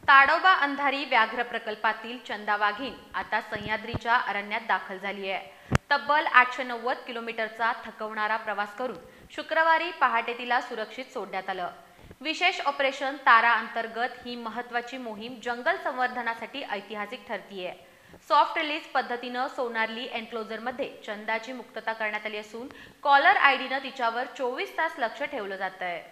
ताडोबा अंधारी व्याघ्र प्रकल्पातील चंदा वाघीण आता सह्याद्रीच्या अरण्यात दाखल झाली आहे। तब्बल 890 किलोमीटरचा थकवणारा प्रवास करून शुक्रवारी पहाटे तिला सुरक्षित सोडण्यात आलं। विशेष ऑपरेशन तारा अंतर्गत ही महत्त्वाची मोहीम जंगल संवर्धनासाठी ऐतिहासिक ठरतीये। सॉफ्ट रिलीज पद्धतीनं सोनारली एन्क्लोजरमध्ये चंदाची मुक्तता करण्यात आली असून कॉलर आयडीनं तिच्यावर 24 तास लक्ष ठेवलं जातंय।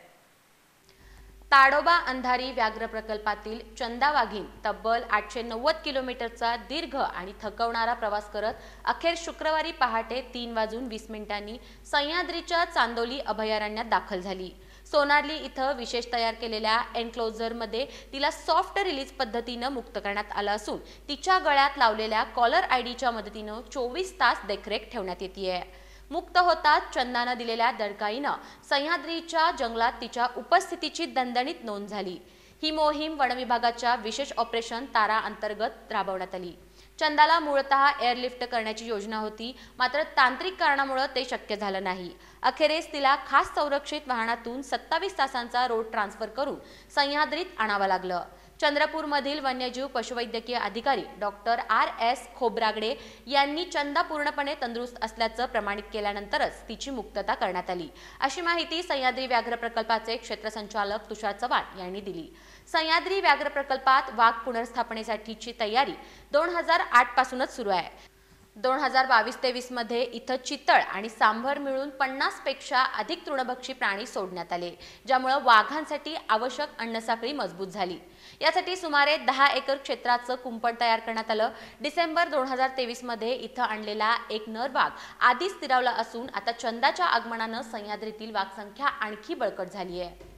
ताडोबा अंधारी व्याघ्र प्रकल्पातील चंदा वाघीण तब्बल 890 किलोमीटरचा दीर्घ आणि थकवणारा प्रवास करत अखेर शुक्रवारी पहाटे 3:20 सह्याद्रीच्या चांदोली अभयारण्यात दाखल झाली। सोनारली इथं विशेष तयार केलेल्या एन्क्लोजरमध्ये तिला सॉफ्ट रिलीज पद्धतीनं मुक्त करण्यात आलं असून तिच्या गळ्यात लावलेल्या कॉलर आयडीच्या मदतीनं 24 तास देखरेख ठेवण्यात येते। मुक्त होताच चंदानं दिलेल्या दडकाईनं सह्याद्रीच्या जंगलात तिच्या उपस्थितीची दणदणीत नोंद झाली। ही मोहीम वनविभागाच्या विशेष ऑपरेशन तारा अंतर्गत राबवण्यात आली। चंदाला मूळतः एअरलिफ्ट करण्याची योजना होती, मात्र तांत्रिक कारणामुळे ते शक्य झालं नाही। अखेरीस तिला खास संरक्षित वाहनातून 27 तासांचा रोड ट्रान्सफर करून सह्याद्रीत आणावं लागलं। चंद्रपूरमधील वन्यजीव पशुवैद्यकीय अधिकारी डॉक्टर RS खोब्रागडे यांनी चंदा पूर्णपणे तंदुरुस्त असल्याचं प्रमाणित केल्यानंतरच तिची मुक्तता करण्यात आली, अशी माहिती सह्याद्री व्याघ्र प्रकल्पाचे क्षेत्रसंचालक तुषार चव्हाण यांनी दिली। सह्याद्री व्याघ्र प्रकल्पात वाघ पुनर्स्थापनेसाठीची तयारी 2008 पासूनच सुरू आहे। 2022-23 मध्ये इथं चितळ आणि सांभर मिळून 50 पेक्षा अधिक तृणभक्षी प्राणी सोडण्यात आले, ज्यामुळे वाघांसाठी आवश्यक अन्नसाखळी मजबूत झाली। यासाठी सुमारे 10 एकर क्षेत्राचं कुंपण तयार करण्यात आलं। डिसेंबर 2023 मध्ये इथं आणलेला एक नर वाघ आधीच स्थिरावला असून आता चंदाच्या आगमनानं सह्याद्रीतील वाघ संख्या आणखी बळकट झाली आहे।